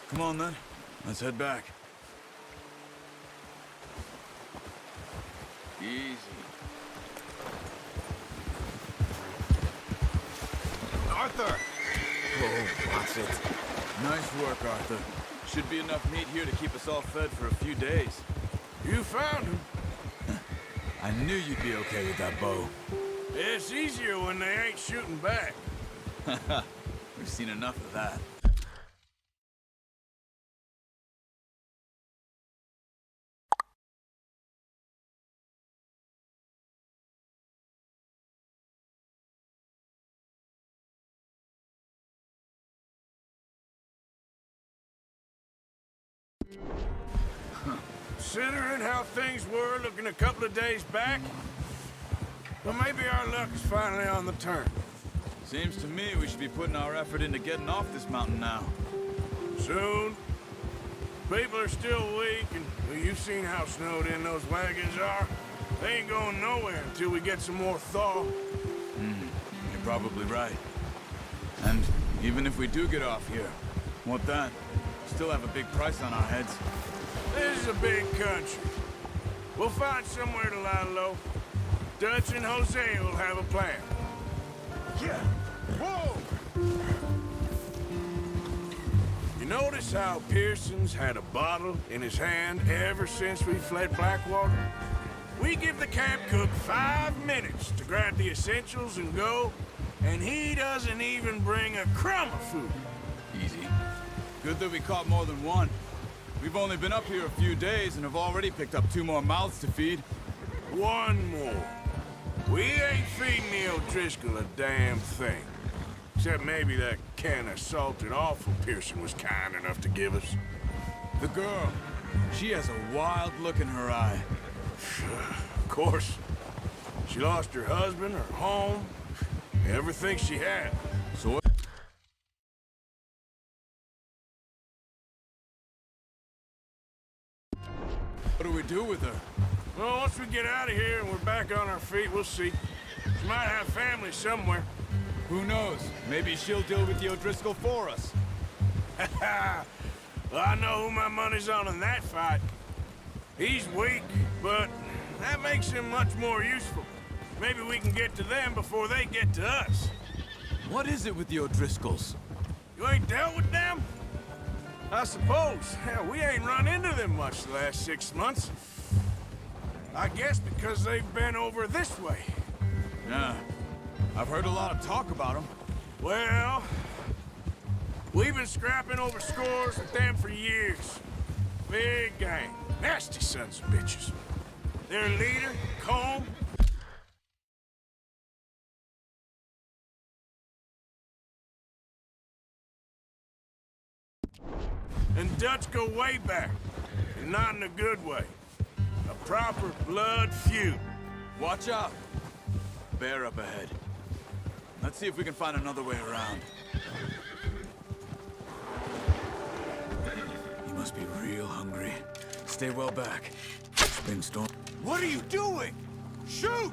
Come on then, let's head back. Easy. Arthur! Oh, that's it. Nice work, Arthur. Should be enough meat here to keep us all fed for a few days. You found him. I knew you'd be okay with that bow. It's easier when they ain't shooting back. We've seen enough of that. Considering how things were looking a couple of days back, well, maybe our luck is finally on the turn. Seems to me we should be putting our effort into getting off this mountain now. Soon. People are still weak, and well, you've seen how snowed in those wagons are. They ain't going nowhere until we get some more thaw. You're probably right. And even if we do get off here, what then? Still have a big price on our heads. This is a big country. We'll find somewhere to lie low. Dutch and Jose will have a plan. Yeah. Whoa! You notice how Pearson's had a bottle in his hand ever since we fled Blackwater? We give the camp cook 5 minutes to grab the essentials and go, and he doesn't even bring a crumb of food. Easy. Good that we caught more than one. We've only been up here a few days and have already picked up 2 more mouths to feed. One more. We ain't feeding the O'Driscoll a damn thing. Except maybe that can of salted offal Pearson was kind enough to give us. The girl, she has a wild look in her eye. Of course. She lost her husband, her home, everything she had. So what do we do with her? Well, once we get out of here and we're back on our feet, we'll see. She might have family somewhere. Who knows? Maybe she'll deal with the O'Driscoll for us. Well, I know who my money's on in that fight. He's weak, but that makes him much more useful. Maybe we can get to them before they get to us. What is it with the O'Driscolls? You ain't dealt with them? I suppose. Hell, we ain't run into them much the last 6 months. I guess because they've been over this way. Yeah. I've heard a lot of talk about them. Well, we've been scrapping over scores with them for years. Big gang. Nasty sons of bitches. Their leader, Combe, and Dutch go way back, and not in a good way. A proper blood feud. Watch out. Bear up ahead. Let's see if we can find another way around. He must be real hungry. Stay well back. Spring storm. What are you doing? Shoot!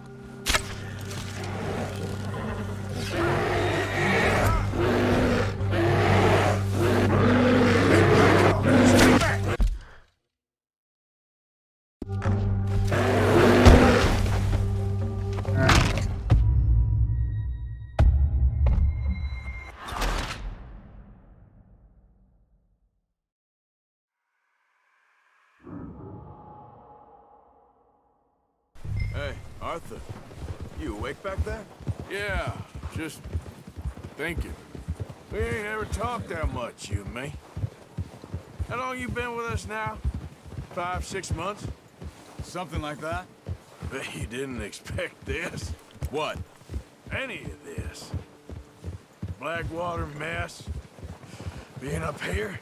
Hey, Arthur. You awake back there? Yeah, just thinking. We ain't ever talked that much, you and me. How long you been with us now? 5, 6 months? Something like that? Bet you didn't expect this. What? Any of this. Blackwater mess. Being up here.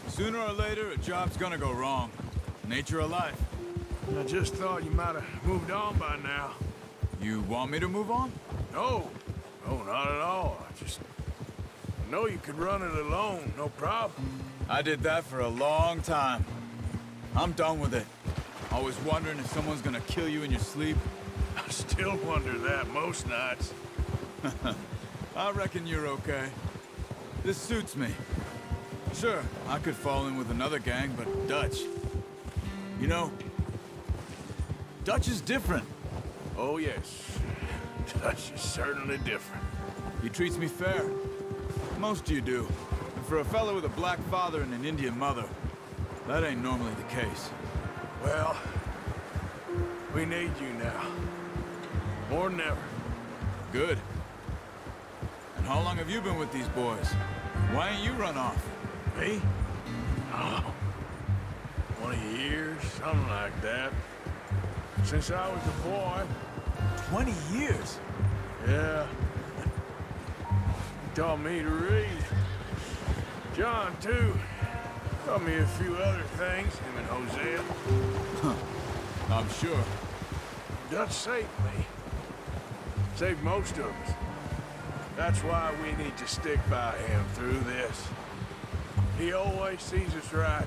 Sooner or later, a job's gonna go wrong. Nature of life. I just thought you might have moved on by now. You want me to move on? No, not at all. I know you could run it alone, no problem. I did that for a long time. I'm done with it. Always wondering if someone's gonna kill you in your sleep. I still wonder that most nights. I reckon you're okay. This suits me. Sure, I could fall in with another gang, but Dutch... You know, Dutch is different. Oh, yes. Dutch is certainly different. He treats me fair. Most of you do. And for a fellow with a black father and an Indian mother, that ain't normally the case. Well, we need you now. More than ever. Good. And how long have you been with these boys? Why ain't you run off? Me? Oh, 20 years, something like that. Since I was a boy. 20 years? Yeah. He taught me to read. John, too. Taught me a few other things, him and Hosea. I'm sure. Dutch saved me. Saved most of us. That's why we need to stick by him through this. He always sees us right.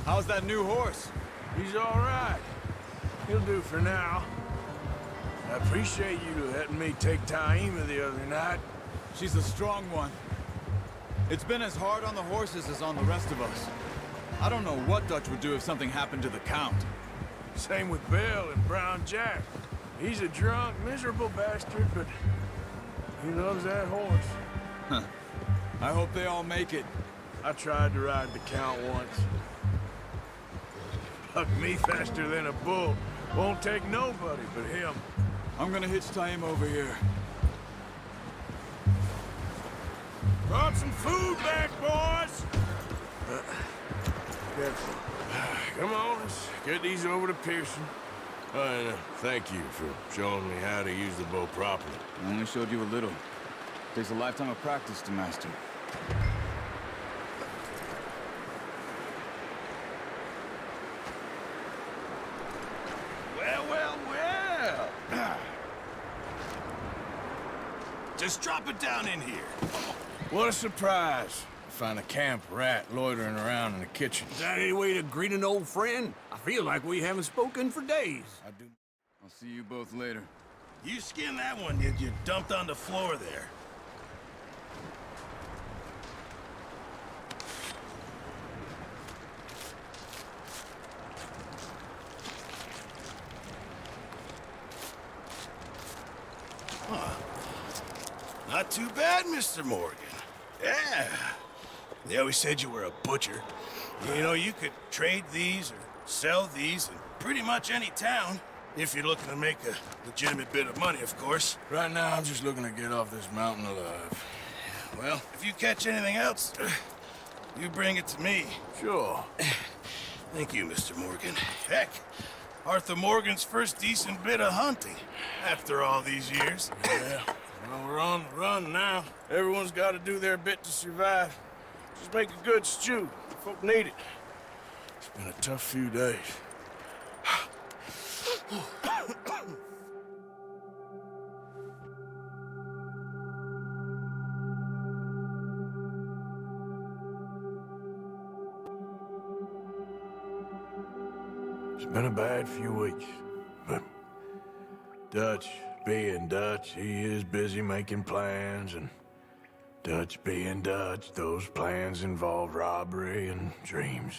How's that new horse? He's all right. He'll do for now. I appreciate you letting me take Taima the other night. She's a strong one. It's been as hard on the horses as on the rest of us. I don't know what Dutch would do if something happened to the Count. Same with Bill and Brown Jack. He's a drunk, miserable bastard, but he loves that horse. Huh. I hope they all make it. I tried to ride the Count once. Bucked me faster than a bull. Won't take nobody but him. I'm gonna hitch Taima over here. Brought some food back, boys! Careful. Come on, let's get these over to Pearson. And thank you for showing me how to use the bow properly. I only showed you a little. Takes a lifetime of practice to master. Well. Just drop it down in here. What a surprise. Find a camp rat loitering around in the kitchen. Is that any way to greet an old friend? I feel like we haven't spoken for days. I do. I'll see you both later. You skinned that one, did you? Dumped on the floor there. Not too bad, Mr. Morgan. Yeah. They always said you were a butcher. You know, you could trade these or sell these in pretty much any town. If you're looking to make a legitimate bit of money, of course. Right now, I'm just looking to get off this mountain alive. Well, if you catch anything else, you bring it to me. Sure. Thank you, Mr. Morgan. Heck, Arthur Morgan's first decent bit of hunting after all these years. Yeah. Well, we're on the run now. Everyone's got to do their bit to survive. Just make a good stew. Folk need it. It's been a tough few days. It's been a bad few weeks, but Dutch being Dutch, he is busy making plans, and Dutch being Dutch, those plans involve robbery and dreams.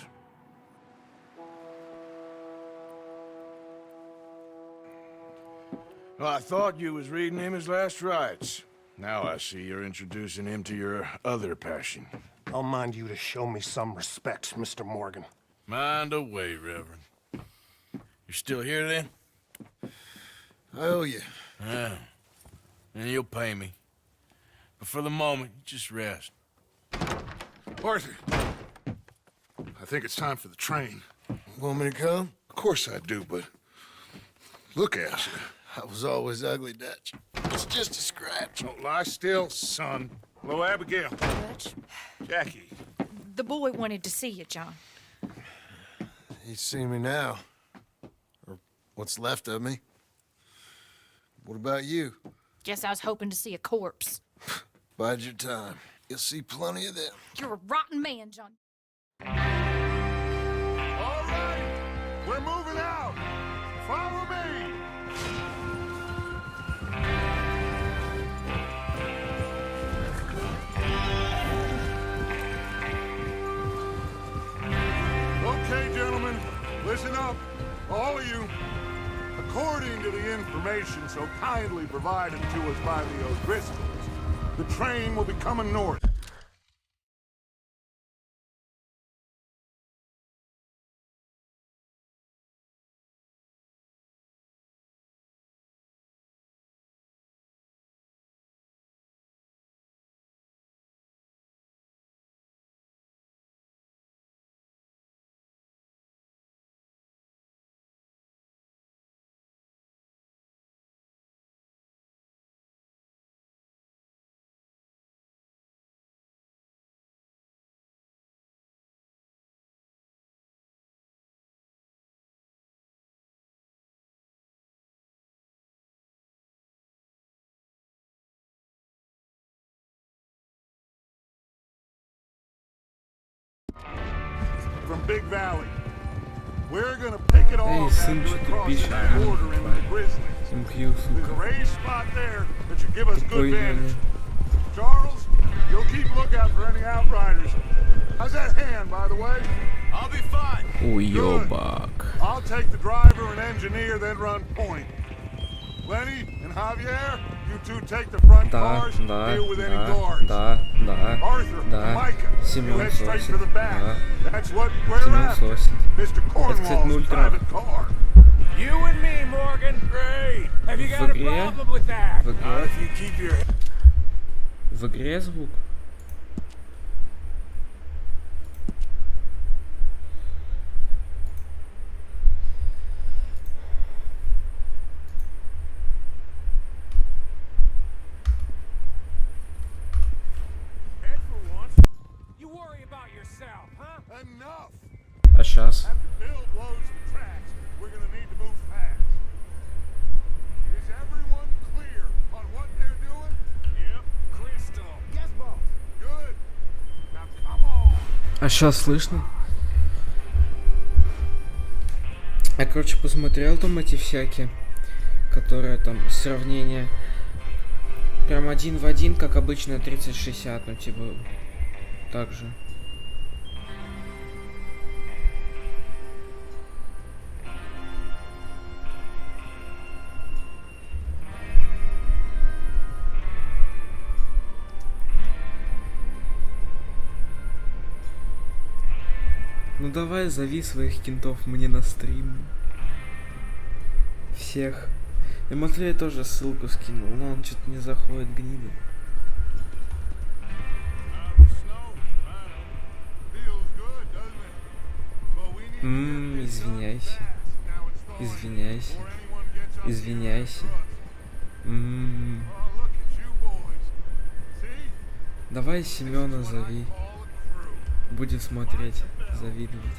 Well, I thought you was reading him his last rites. Now I see you're introducing him to your other passion. I'll mind you to show me some respect, Mr. Morgan. Mind away, Reverend. You're still here, then? I owe you. Yeah. And you'll pay me. But for the moment, just rest. Arthur, I think it's time for the train. Want me to come? Of course I do, but look at you. I was always ugly, Dutch. It's just a scratch. Don't lie still, son. Hello, Abigail. Dutch, Jackie. the boy wanted to see you, John. He's seen me now. Or what's left of me. What about you? Guess I was hoping to see a corpse. Bide your time. You'll see plenty of them. You're a rotten man, John. All right, we're moving out. Follow me. Okay, gentlemen, listen up, all of you. According to the information so kindly provided to us by the O'Driscolls, the train will be coming north. From Big Valley. We're gonna pick it Эй, off сын, after что it ты crosses пишешь? that border into the Grizzlies. MQ, There's a сука. raised spot there that should give us good Тупой, vantage. Charles, you'll keep lookout for any outriders. How's that hand, by the way? I'll be fine. Уёбак. I'll take the driver and engineer, then run point. Lenny and Javier, you two take the front Да, cars, да, deal with any да, guards. да, да, Arthur and да. Micah, you Семён head straight сосит, for the back. да. That's what we're Семён after. сосит. Mr. кстати, на Cornwall's ультрах. private car. You and me, Morgan. Great. Have you got a игре? problem with that? В игре? Not if you keep your В игре звук? head for once. You worry about yourself, huh? Enough. А сейчас? After Bill blows the tracks, we're gonna need to move fast. Is everyone clear on what they're doing? Yep. Crystal. Yes, boss. Good. Now come on. А сейчас слышно? Я, короче, посмотрел там эти всякие, которые там сравнение. Прям один в один, как обычно 3060, ну типа так же. Ну давай, зови своих кентов мне на стрим. Всех. И Матвей тоже ссылку скинул, но он что-то не заходит, гнида. Извиняйся. Извиняйся. Извиняйся. Давай Семёна зови. Будет смотреть, завидовать.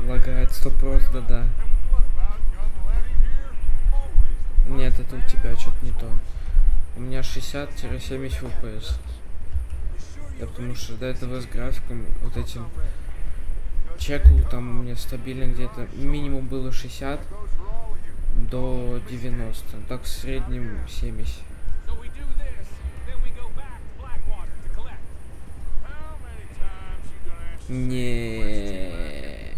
Лагает 100%, да. Нет, это у тебя что-то не то. У меня 60-70 FPS. Да, потому что до этого с графиком вот этим чекал, там у меня стабильно где-то минимум было 60 до 90. Так в среднем 70. Не.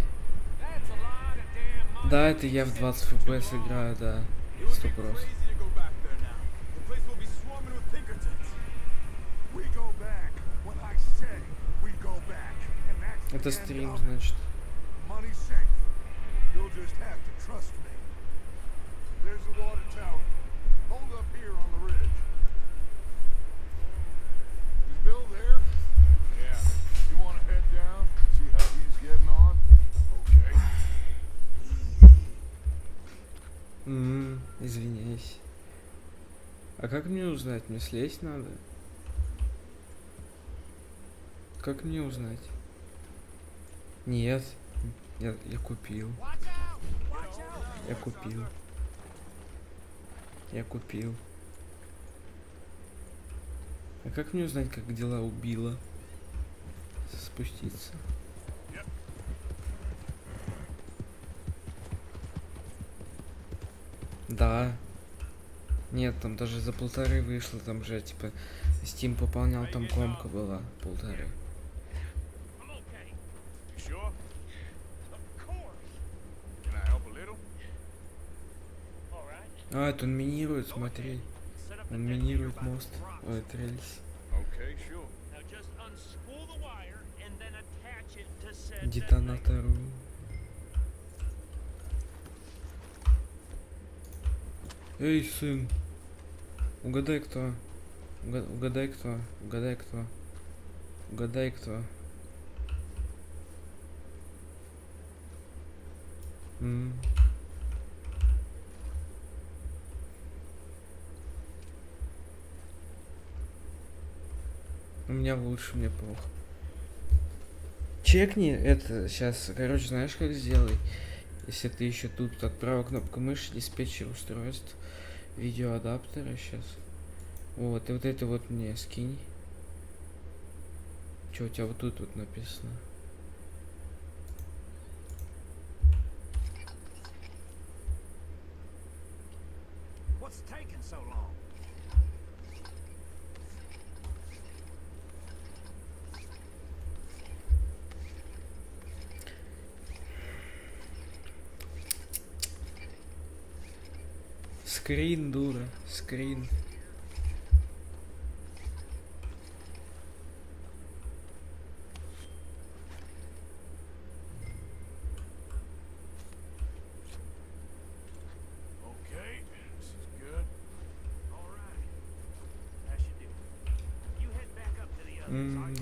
Да, это я в 20 FPS играю, да. 100%. Это стрим, значит. Извиняюсь. А как мне узнать? Мне слезть надо? Как мне узнать? Нет. Я купил. Я купил. Я купил. А как мне узнать, как дела у Билла? Спуститься. Да. Нет, там даже за 1,5 вышло, там же типа Steam пополнял, там комка была 1,5. А, это он минирует, смотри. Он минирует мост. Ой, рельс. Детонатору. Эй, сын. Угадай кто. Угадай кто. Угадай кто. Угадай кто. У меня лучше, мне плохо. Чекни это сейчас, короче, знаешь, как сделай? Если ты еще тут, так, правая кнопка мыши, диспетчер устройств, видеоадаптера сейчас. Вот, и вот это вот мне скинь. Че у тебя вот тут вот написано? Скрин, дура, скрин.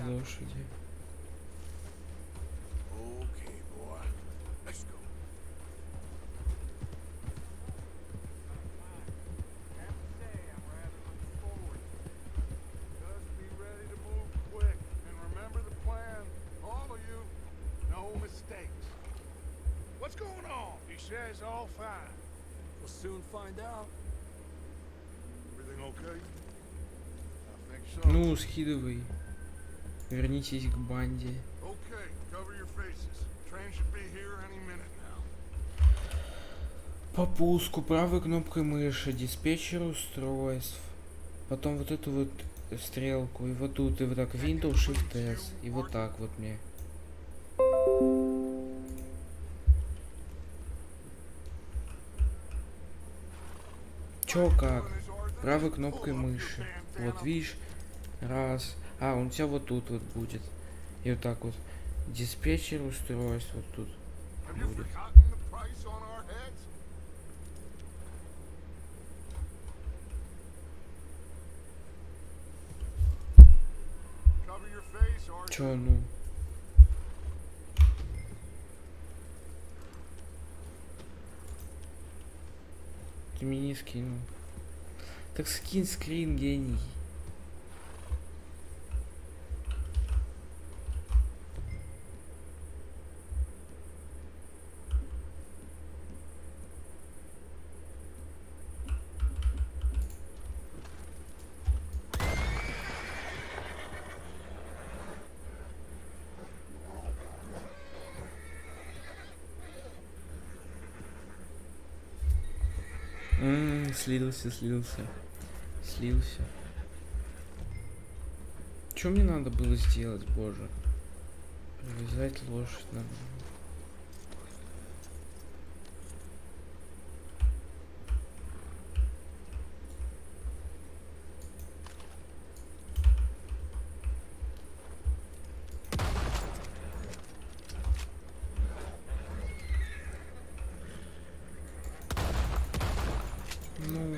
Лошади. What's going on? He says all fine. We'll soon find out. Everything okay? I think so. Ну, скидывай. Вернитесь к банде. Okay, cover your faces. Train should be here any minute now. По пуску правой кнопкой мыши, диспетчер устройств. Потом вот эту вот стрелку. И вот тут, и вот так Windows Shift S. И вот так вот мне. Чё как? Правой кнопкой мыши. Вот видишь? Раз. А, он у тебя вот тут вот будет. И вот так вот. Диспетчер устройств вот тут будет. Чё, ну? Ты мне не скинул. Так скинь скрин, гений. Слился. Что мне надо было сделать, боже? Привязать лошадь надо. Ну...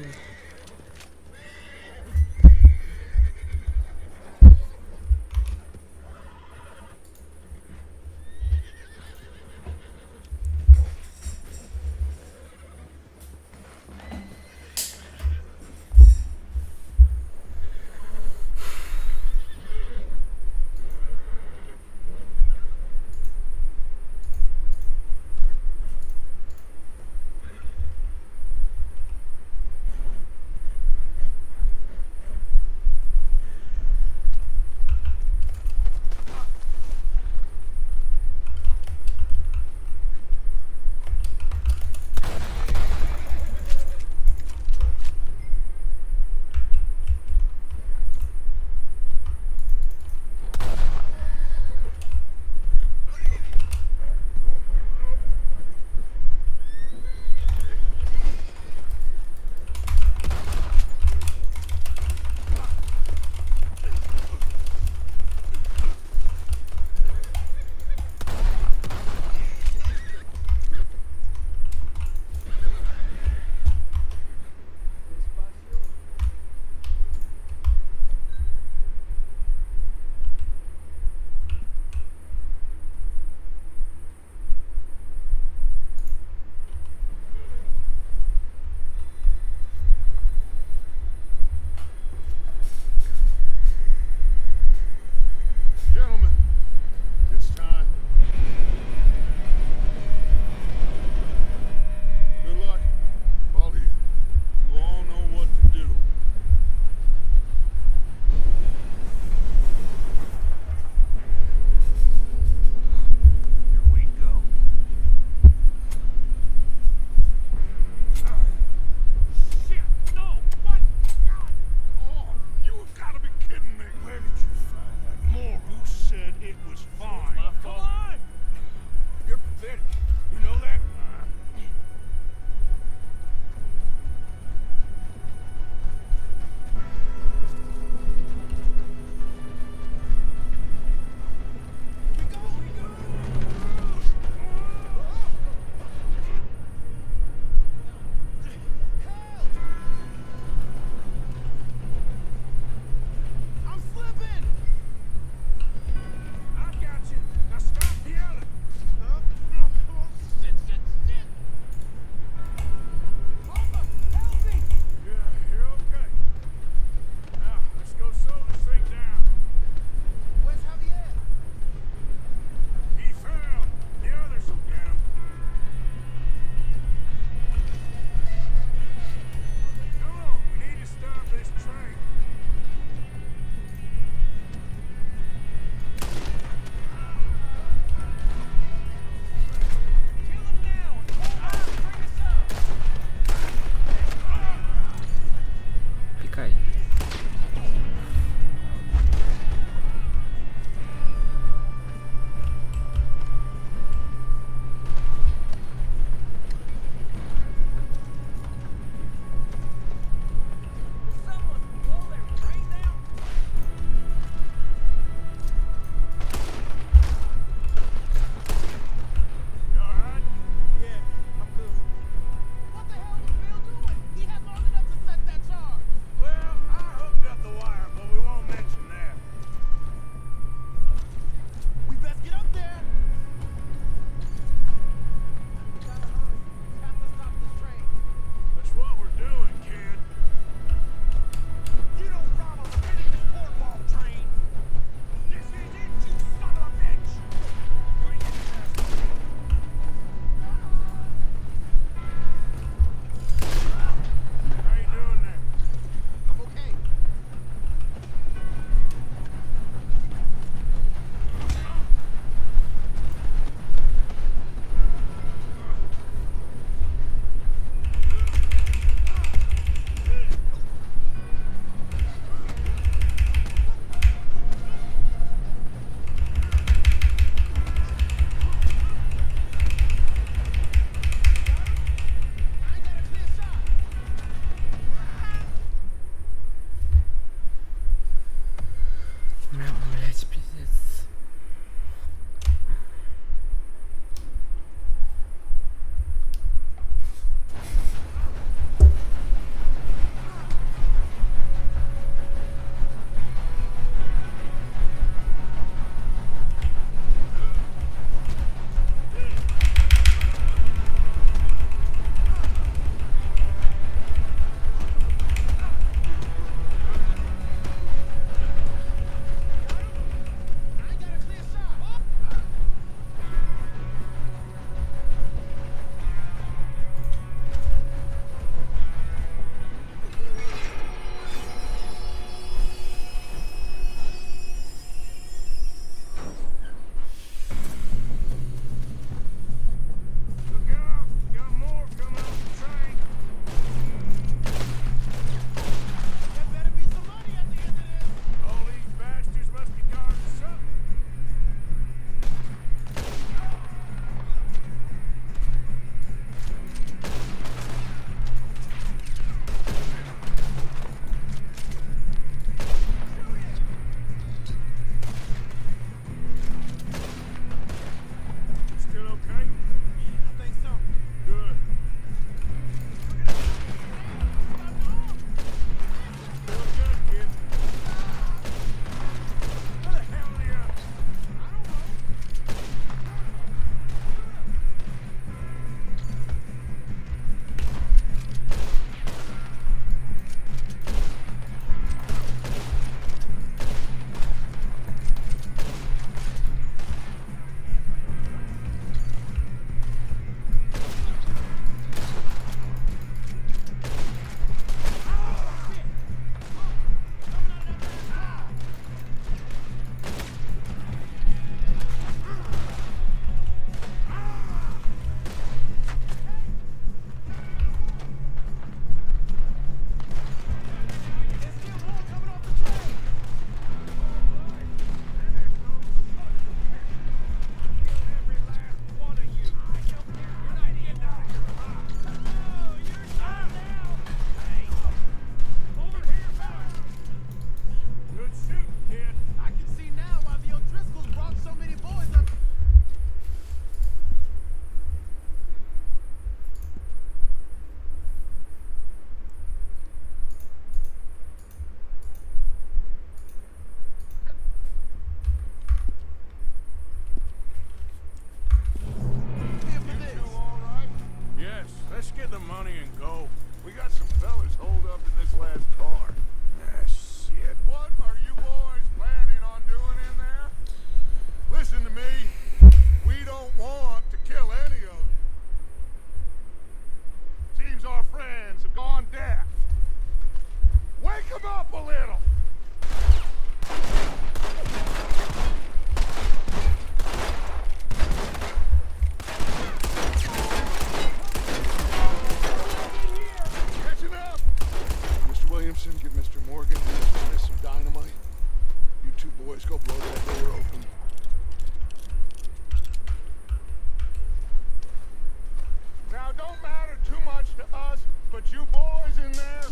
in there,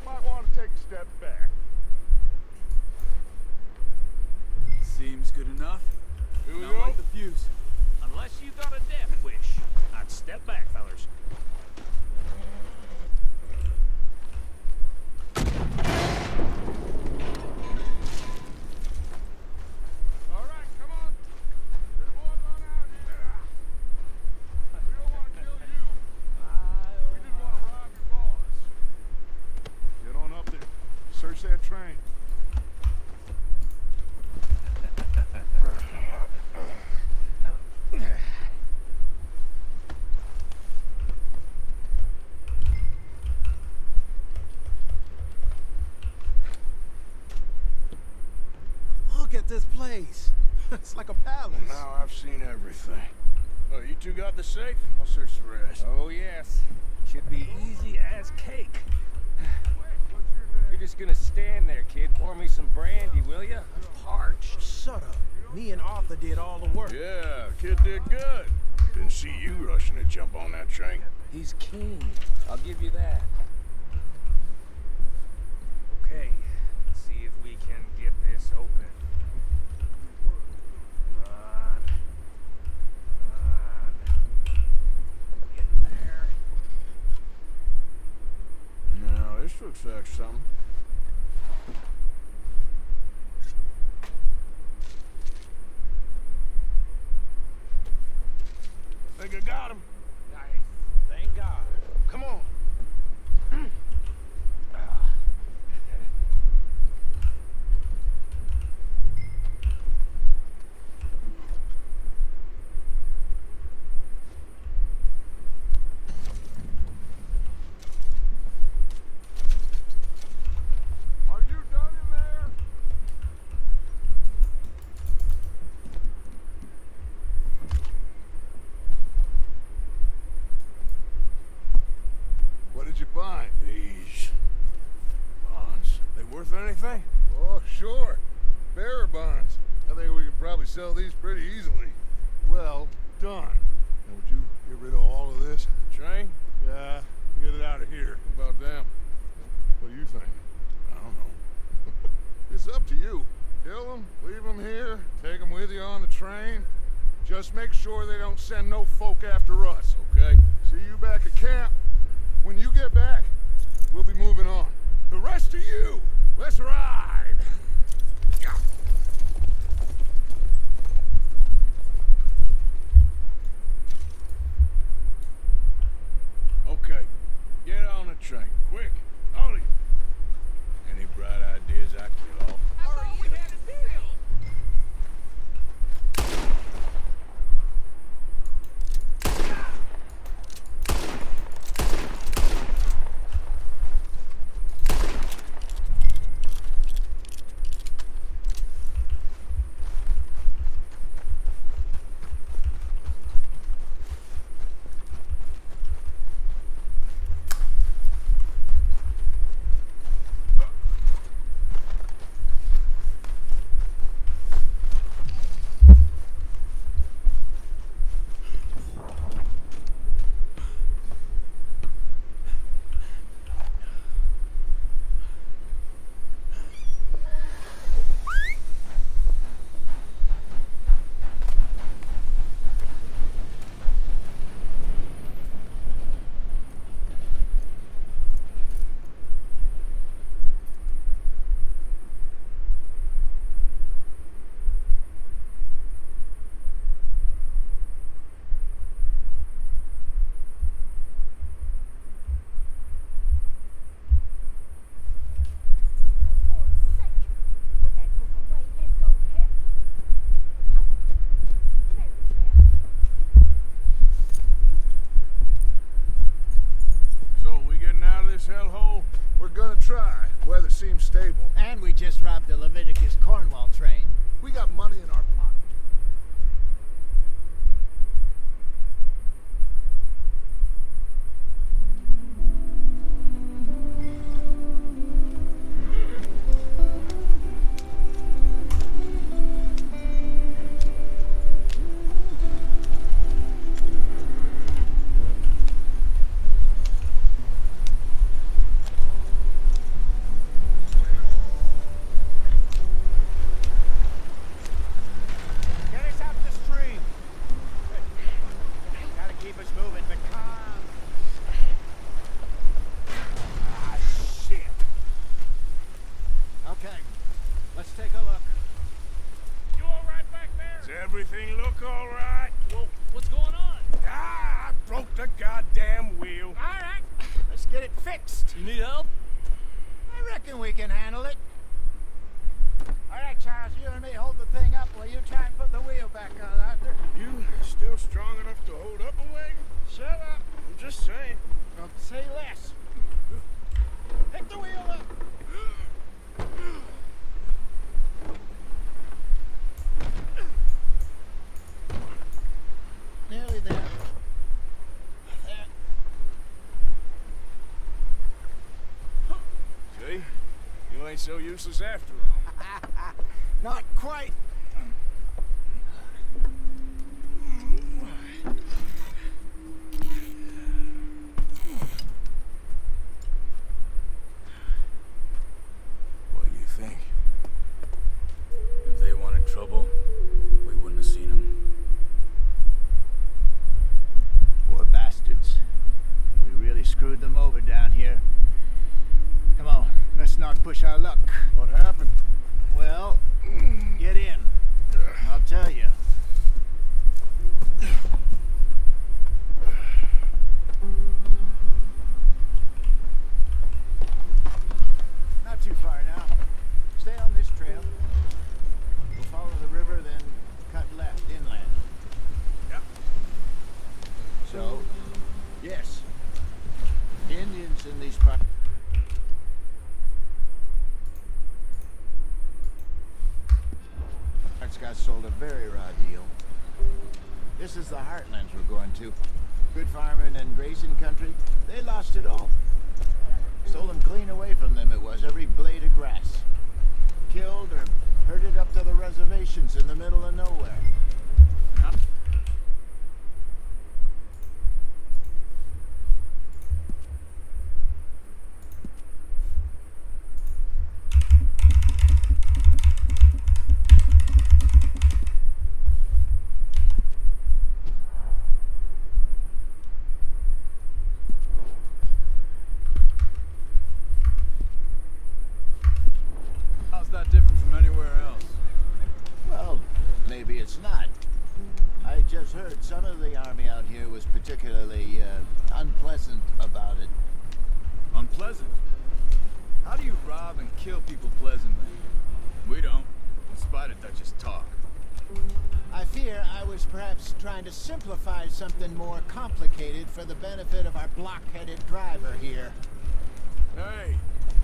might want to take a step back. Seems good enough. Here we Now go. light the fuse. Unless you got a death wish. I'd step back, fellers. All right, come on. There's more going out here. We don't want to kill you. We just want to rob your boss. Get on up there. Search that train. Look at this place. It's like a palace. Now I've seen everything. Oh, you two got the safe? I'll search the rest. Oh, yes. Should be easy as cake. You're just gonna stand there, kid. Pour me some brandy, will ya? I'm parched. Shut up. Me and Arthur did all the work. Yeah, kid did good. Didn't see you rushing to jump on that train. He's keen. I'll give you that. Okay, let's see if we can get this open. Come on. Come on. Get in there. Now, this looks like something. Think I got him. Nice. Thank God. Come on. Are you done in there? What did you find? These bonds. They worth anything? Oh, sure. Bearer bonds. I think we could probably sell these pretty easily. Well done. Now, would you get rid of all of this? Train? Yeah, get it out of here. What about them? What do you think? I don't know. It's up to you. Kill them, leave them here, take them with you on the train. Just make sure they don't send no folk after us, okay? See you back at camp. When you get back, we'll be moving on. The rest of you, let's ride! Okay, get on the train, quick, all of you. Any bright ideas I kill off? hellhole? We're gonna try. Weather seems stable. And we just robbed the Leviticus Cornwall train. We got money in our pocket. fixed. You need help? I reckon we can handle it. All right, Charles, you and me hold the thing up while you try and put the wheel back on, Arthur. You still strong enough to hold up a wagon? Shut up. I'm just saying. Don't say less. Pick the wheel up. Nearly there. See? You ain't so useless after all. Not quite. What do you think? If they wanted trouble, we wouldn't have seen them. Poor bastards. We really screwed them over down here. Come on, let's not push our luck. What happened? Well, get in. I'll tell you. Not too far now. Stay on this trail. We'll follow the river, then cut left inland. Yep. So, yes. Indians in these parts. Got sold a very raw deal. This is the heartlands we're going to. Good farming and grazing country. They lost it all. Stole them clean away from them, it was, every blade of grass. Killed or herded up to the reservations in the middle of nowhere. How's that different from anywhere else? Well, maybe it's not. I just heard some of the army out here was particularly unpleasant about it. Unpleasant? How do you rob and kill people pleasantly? We don't, in spite of Dutch's talk. I fear I was perhaps trying to simplify something more complicated for the benefit of our block-headed driver here. Hey,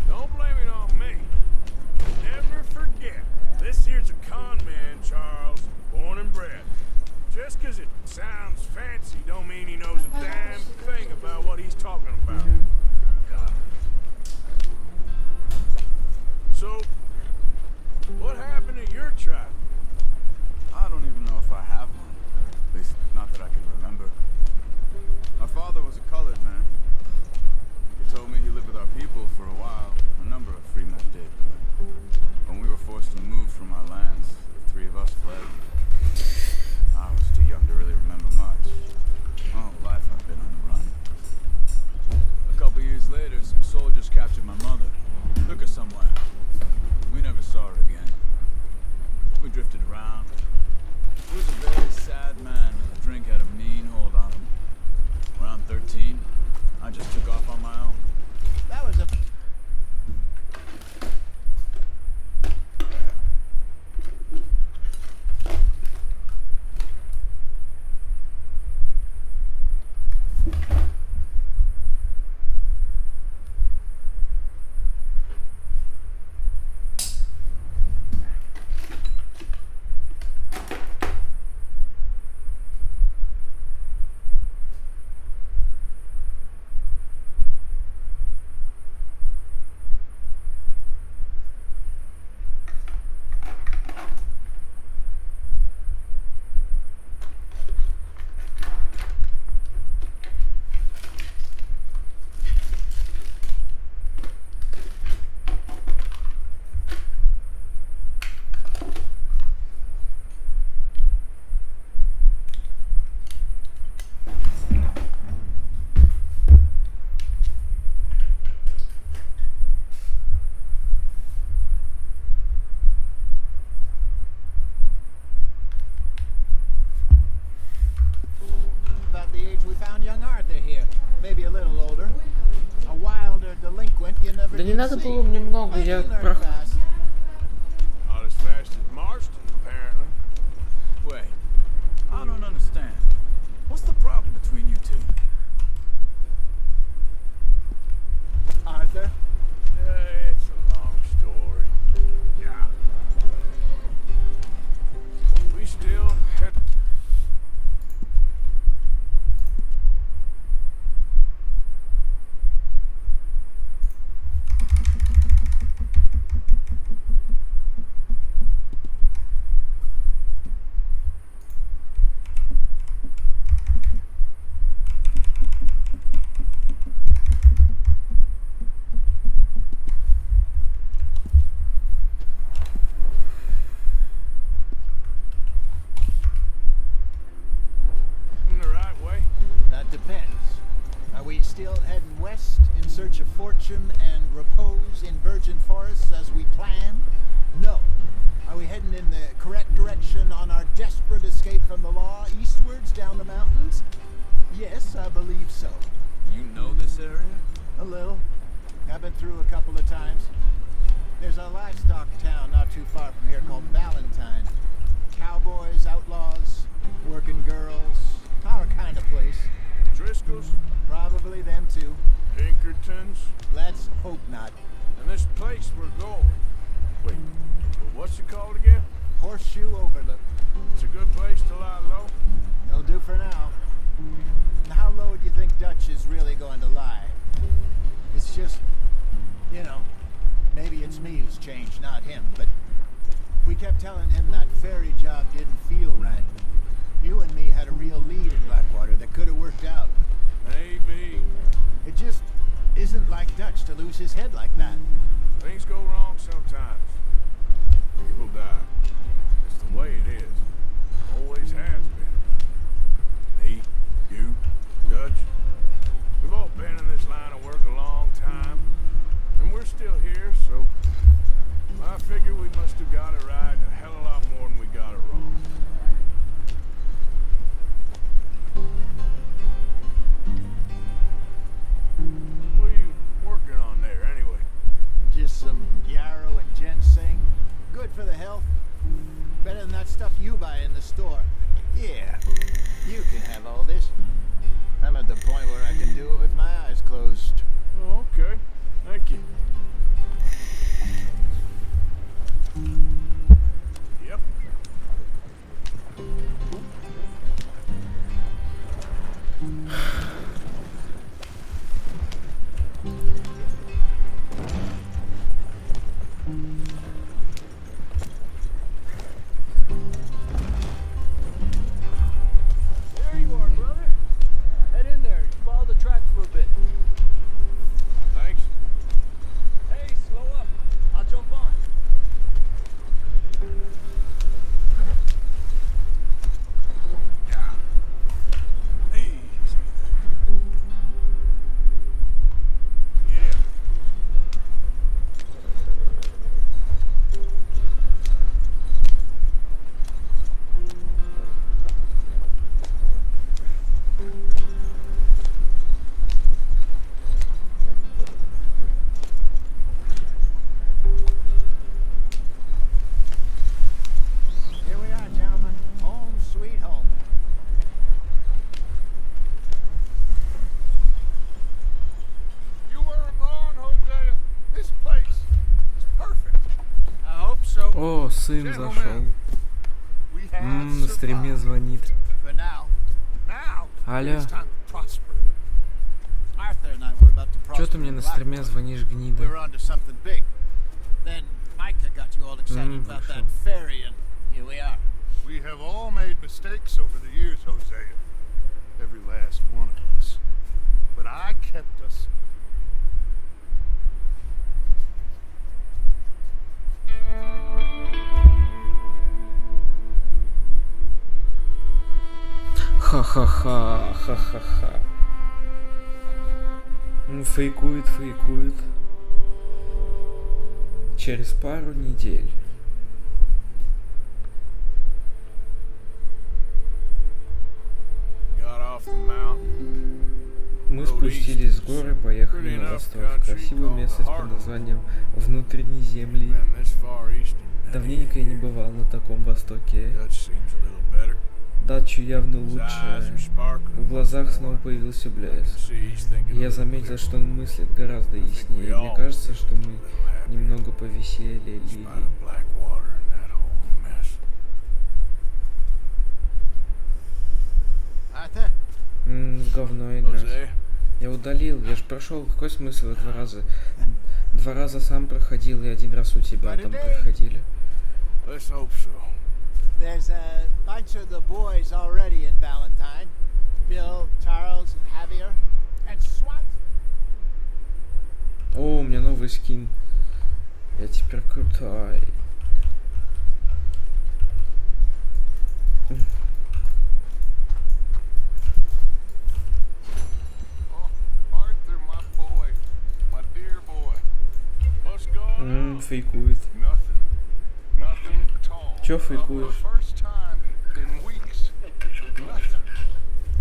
don't blame it on me. Never forget, this here's a con man, Charles, born and bred. Just 'cause it sounds fancy don't mean he knows a damn thing about what he's talking about. God. So, what happened to your tribe? I don't even know if I have one. At least, not that I can remember. My father was a colored man. He told me he lived with our people for a while. A number of free men did. But when we were forced to move from our lands, the three of us fled. I was too young to really remember much. My whole life I've been on the run. A couple years later, some soldiers captured my mother. Took her somewhere. We never saw her again. We drifted around. He was a very sad man, and drink had a mean hold on him. Around 13, I just took off on my own. That was a... About the age we found young Arthur here. Maybe a little older. A wilder you never Да не did надо see. было мне много, But я you learn про... fast. Not as fast as Marston, apparently. Wait, I don't understand. What's the problem between you two? Arthur? It's a long story. Yeah. We still had... the right way? That depends. Are we still heading west in search of fortune and repose in virgin forests as we planned? No. Are we heading in the correct direction on our desperate escape from the law eastwards down the mountains? Yes, I believe so. You know this area? A little. I've been through a couple of times. There's a livestock town not too far from here called Valentine. Cowboys, outlaws, working girls, our kind of place. Driscoll's, Probably them too. Pinkertons, Let's hope not. and this place we're going. Wait, what's it called again? Horseshoe Overlook. It's a good place to lie low. It'll do for now. And how low do you think Dutch is really going to lie? It's just, you know, maybe it's me who's changed, not him, but we kept telling him that ferry job didn't feel right. You and me had a real lead in Blackwater that could have worked out. Maybe. It just isn't like Dutch to lose his head like that. Things go wrong sometimes. People die. It's the way it is. Always has been. Me, you, Dutch. We've all been in this line of work a long time. And we're still here, so I figure we must have got it right a hell of a lot more than we got it wrong. What are you working on there, anyway? Just some yarrow and ginseng. Good for the health. Better than that stuff you buy in the store. Yeah, you can have all this. I'm at the point where I can do it with my eyes closed. Oh, okay. Thank you. Yep. There you are, brother. Head in there. Follow the track for a bit. Thanks. Hey, slow up. I'll jump on. Easy. Yeah. Here we are, gentlemen. Home sweet home. You weren't wrong, Hosea. This place is perfect. I hope so. О, сын зашел. We have На стриме survived. звонит. For now. Now, Алло. it's time to prosper. Arthur and I were about to Чё prosper ты мне in на стриме Blackwater. звонишь, We гнида? were onto something big. Then Micah got you all excited about вышел. that ferry, and here we are. We have all made mistakes over the years, Hosea. Every last one of us. But I kept us. Ха-ха-ха, ха-ха-ха. Фейкует, фейкует. Через пару недель. Got off the mountain. Мы спустились с горы, поехали на восток. Красивое место под названием Внутренние земли. Давненько я не бывал на таком востоке. Дачу явно лучше. В глазах снова появился блеск. И я заметил, что он мыслит гораздо яснее. Мне кажется, что мы немного повеселели. Говно играть. Я удалил, я ж прошел. Какой смысл 2 раза? 2 раза сам проходил, и 1 раз у тебя там проходили. There's a bunch of the boys already in Valentine. Bill, Charles, and Javier. And Swan. О, у меня новый скин. Я теперь крутой. Фейкует. Чё фейкуешь?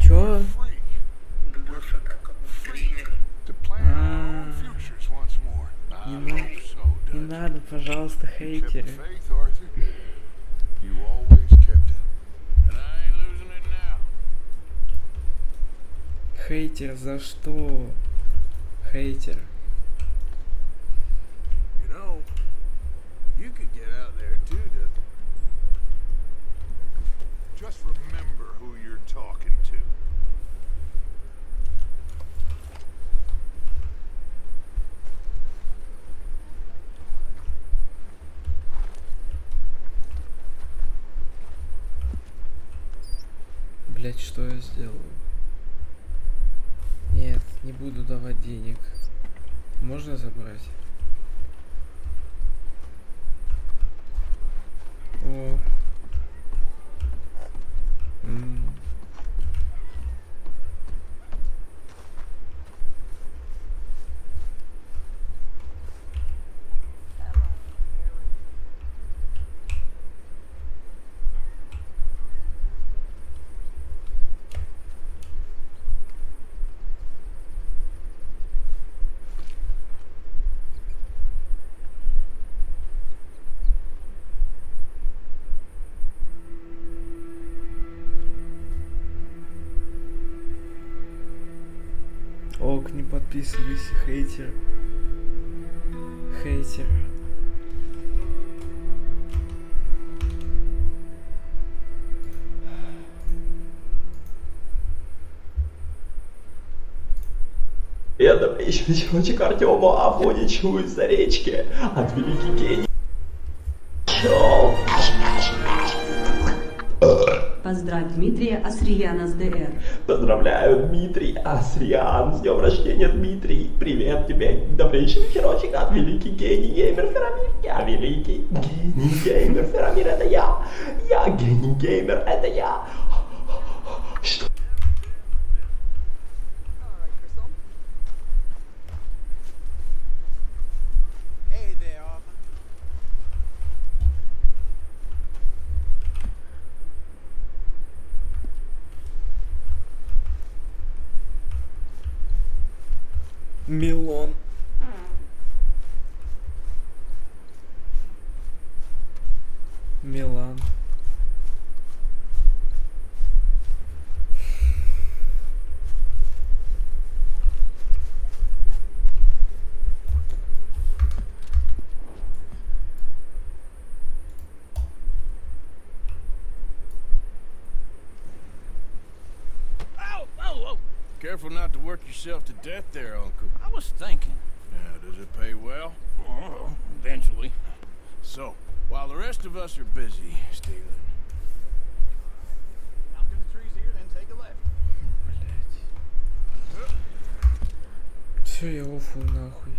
Чё? Не надо, пожалуйста, хейтеры. Хейтер, за что? Хейтер. You could get out there too, just remember who you're talking to. Блять, что я сделал? Нет, не буду давать денег. Можно забрать? О. Ок, не подписывайся, хейтер. Хейтер. Это прищучек Артема Афоничу из-за речки от великий гений. Поздравь Дмитрия Асрияна с ДР. Поздравляю, Дмитрий Асриян. С днем рождения, Дмитрий. Привет тебе, добрейший вечерочек от великий гений геймер Ферамир. Я великий гений геймер Ферамир, это я. Я гений геймер, это я. Что? Милон. Милан. Careful not to work yourself to death there, Uncle. I was thinking. Yeah, does it pay well? Oh, eventually. So, while the rest of us are busy stealing... Out to the trees here, then take a left. Все, я офу нахуй.